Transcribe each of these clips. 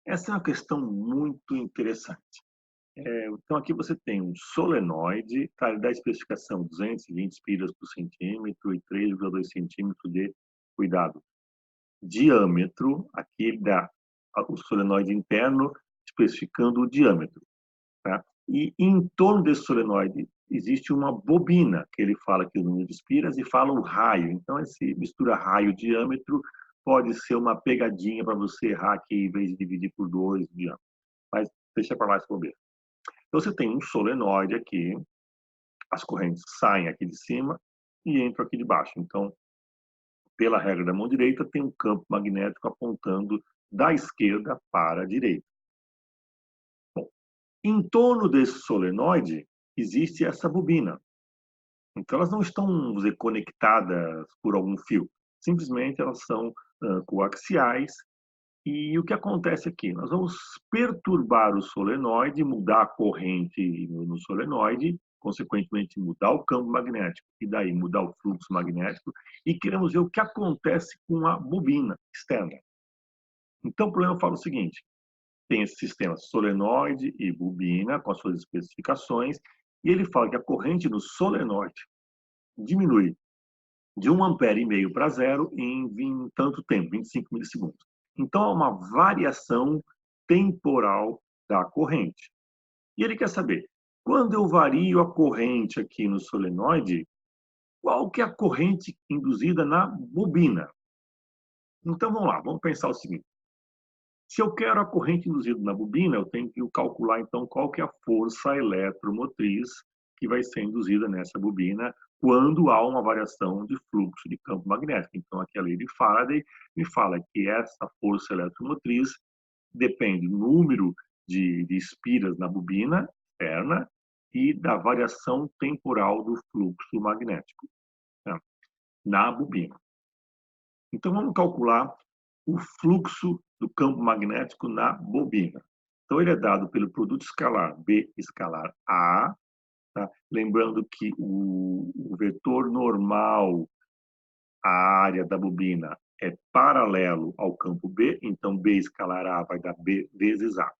Essa é uma questão muito interessante. Então aqui você tem um solenoide, tá, ele dá a especificação 220 piras por centímetro e 3,2 centímetros de, cuidado, diâmetro. Aqui ele dá o solenoide interno especificando o diâmetro, tá? E em torno desse solenoide existe uma bobina, que ele fala aqui o número de espiras e fala o raio. Então esse mistura raio-diâmetro pode ser uma pegadinha para você errar aqui em vez de dividir por 2 diâmetro. Mas deixa para lá esse bobeira. Então você tem um solenoide aqui, as correntes saem aqui de cima e entram aqui de baixo. Então, pela regra da mão direita, tem um campo magnético apontando da esquerda para a direita. Bom, em torno desse solenoide existe essa bobina. Então elas não estão, vamos dizer, conectadas por algum fio. Simplesmente elas são coaxiais. E o que acontece aqui? Nós vamos perturbar o solenoide, mudar a corrente no solenoide, consequentemente mudar o campo magnético e daí mudar o fluxo magnético, e queremos ver o que acontece com a bobina externa. Então o problema fala o seguinte: tem esse sistema solenoide e bobina com as suas especificações, e ele fala que a corrente no solenoide diminui de 1,5 A para zero em tanto tempo, 25 milissegundos. Então, há uma variação temporal da corrente. E ele quer saber, quando eu vario a corrente aqui no solenoide, qual que é a corrente induzida na bobina? Então, vamos lá, vamos pensar o seguinte. Se eu quero a corrente induzida na bobina, eu tenho que calcular, então, qual que é a força eletromotriz que vai ser induzida nessa bobina quando há uma variação de fluxo de campo magnético. Então, aqui a lei de Faraday me fala que essa força eletromotriz depende do número de espiras na bobina externa e da variação temporal do fluxo magnético, né, na bobina. Então, vamos calcular o fluxo do campo magnético na bobina. Então, ele é dado pelo produto escalar B escalar A, tá? Lembrando que o vetor normal, a área da bobina, é paralelo ao campo B, então B escalar A vai dar B vezes A.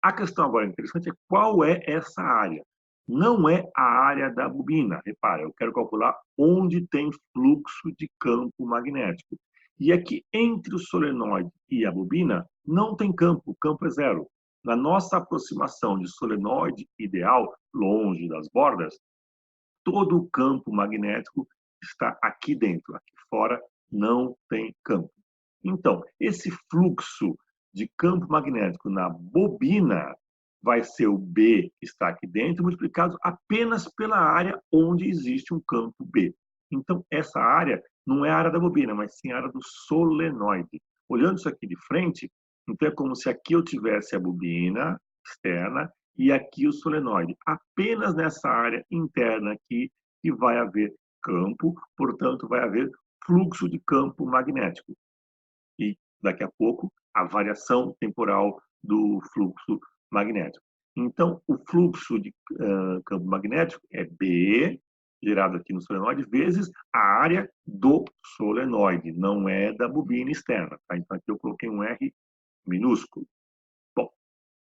A questão agora interessante é qual é essa área. Não é a área da bobina. Repara, eu quero calcular onde tem fluxo de campo magnético. E aqui, entre o solenoide e a bobina, não tem campo, o campo é zero. Na nossa aproximação de solenoide ideal, longe das bordas, todo o campo magnético está aqui dentro. Aqui fora não tem campo. Então, esse fluxo de campo magnético na bobina vai ser o B que está aqui dentro, multiplicado apenas pela área onde existe um campo B. Então, essa área não é a área da bobina, mas sim a área do solenoide. Olhando isso aqui de frente, então é como se aqui eu tivesse a bobina externa e aqui o solenoide. Apenas nessa área interna aqui que vai haver campo, portanto, vai haver fluxo de campo magnético. E daqui a pouco a variação temporal do fluxo magnético. Então, o fluxo de campo magnético é B, gerado aqui no solenoide, vezes a área do solenoide, não é da bobina externa. Tá? Então, aqui eu coloquei um R minúsculo. Bom,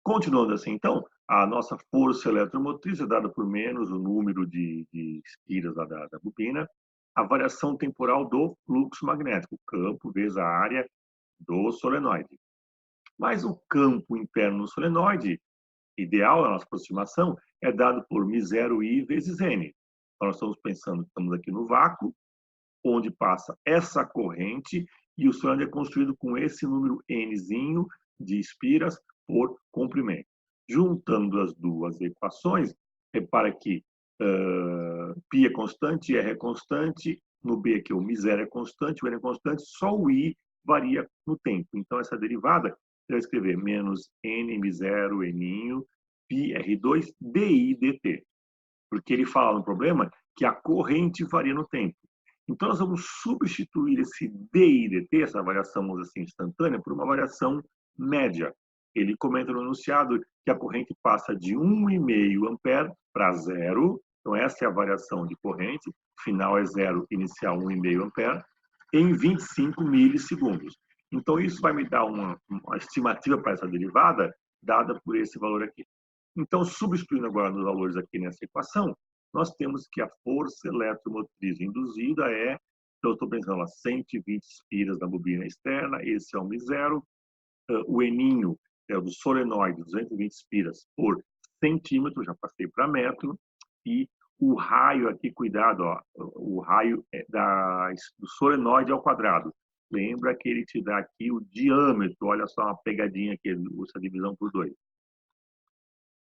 continuando assim, então, a nossa força eletromotriz é dada por menos o número de espiras da bobina, a variação temporal do fluxo magnético, campo vezes a área do solenoide. Mas o campo interno do solenoide, ideal na nossa aproximação, é dado por μ0i vezes n. Então, nós estamos pensando que estamos aqui no vácuo, onde passa essa corrente, e o solenoide é construído com esse número nzinho de espiras por comprimento. Juntando as duas equações, repara que π é constante, R é constante, no B aqui o μ0 é constante, o n é constante, só o i varia no tempo. Então, essa derivada, você vai escrever menos n μ0 n π r2 di dt. Porque ele fala no problema que a corrente varia no tempo. Então, nós vamos substituir esse di dt, essa variação assim, instantânea, por uma variação média. Ele comenta no enunciado que a corrente passa de 1,5 ampere para zero. Então, essa é a variação de corrente. Final é zero, inicial 1,5 ampere, em 25 milissegundos. Então, isso vai me dar uma estimativa para essa derivada, dada por esse valor aqui. Então, substituindo agora nos valores aqui nessa equação, nós temos que a força eletromotriz induzida é, então eu estou pensando lá, 120 espiras na bobina externa, esse é o μ0, o eninho é o do solenoide, 220 espiras por centímetro, já passei para metro, e o raio aqui, cuidado, ó, o raio do solenoide ao quadrado. Lembra que ele te dá aqui o diâmetro, olha só uma pegadinha aqui, essa divisão por 2.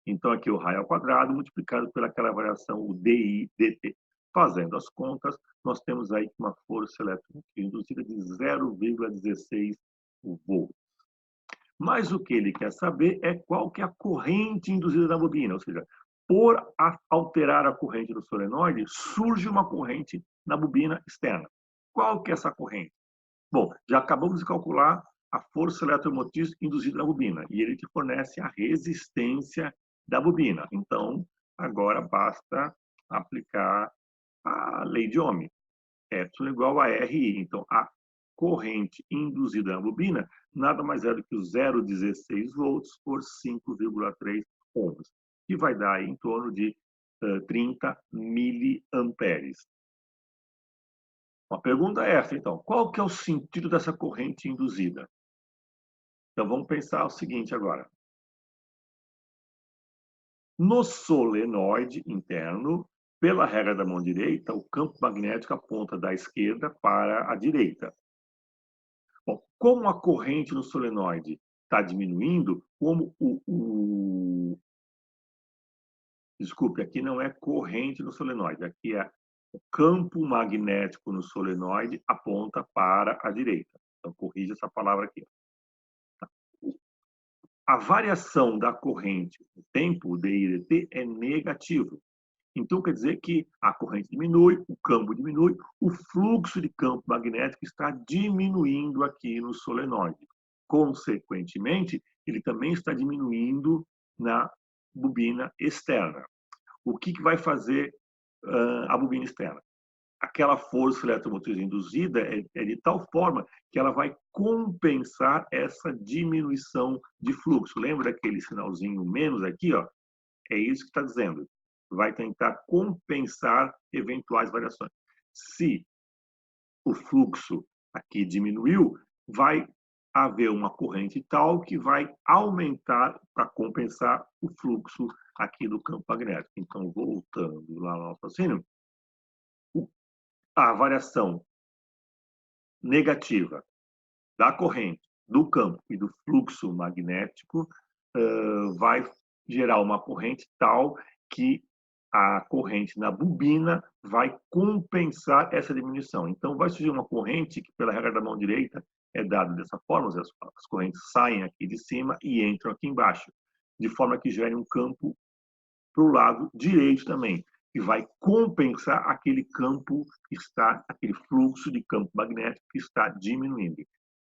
Então, aqui o raio ao quadrado multiplicado pelaquela variação, o DI, DT. Fazendo as contas, nós temos aí uma força eletromotriz induzida de 0,16 volts. Mas o que ele quer saber é qual que é a corrente induzida na bobina, ou seja, por alterar a corrente do solenoide, surge uma corrente na bobina externa. Qual que é essa corrente? Bom, já acabamos de calcular a força eletromotriz induzida na bobina e ele te fornece a resistência da bobina. Então, agora basta aplicar a lei de Ohm. Epsilon igual a RI. Então, a corrente induzida na bobina nada mais é do que o 0,16 volts por 5,3 ohms, que vai dar aí em torno de 30 miliamperes. Uma pergunta é essa, então. Qual que é o sentido dessa corrente induzida? Então, vamos pensar o seguinte agora. No solenoide interno, pela regra da mão direita, o campo magnético aponta da esquerda para a direita. Bom, como a corrente no solenoide está diminuindo, como Desculpe, aqui não é corrente no solenoide, aqui é o campo magnético no solenoide aponta para a direita. Então, corrija essa palavra aqui. A variação da corrente no tempo, o DI/dt, é negativo. Então, quer dizer que a corrente diminui, o campo diminui, o fluxo de campo magnético está diminuindo aqui no solenoide. Consequentemente, ele também está diminuindo na bobina externa. O que vai fazer a bobina externa? Aquela força eletromotriz induzida é de tal forma que ela vai compensar essa diminuição de fluxo. Lembra aquele sinalzinho menos aqui? Ó? É isso que está dizendo. Vai tentar compensar eventuais variações. Se o fluxo aqui diminuiu, vai haver uma corrente tal que vai aumentar para compensar o fluxo aqui do campo magnético. Então, voltando lá no nosso raciocínio, a variação negativa da corrente, do campo e do fluxo magnético vai gerar uma corrente tal que a corrente na bobina vai compensar essa diminuição. Então, vai surgir uma corrente que, pela regra da mão direita, é dada dessa forma, as correntes saem aqui de cima e entram aqui embaixo, de forma que gere um campo para o lado direito também, que vai compensar aquele campo que está, aquele fluxo de campo magnético que está diminuindo.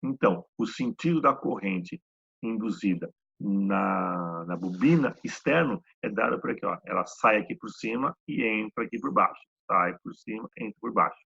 Então, o sentido da corrente induzida na bobina externo é dada por aqui, ó. Ela sai aqui por cima e entra aqui por baixo. Sai por cima, entra por baixo.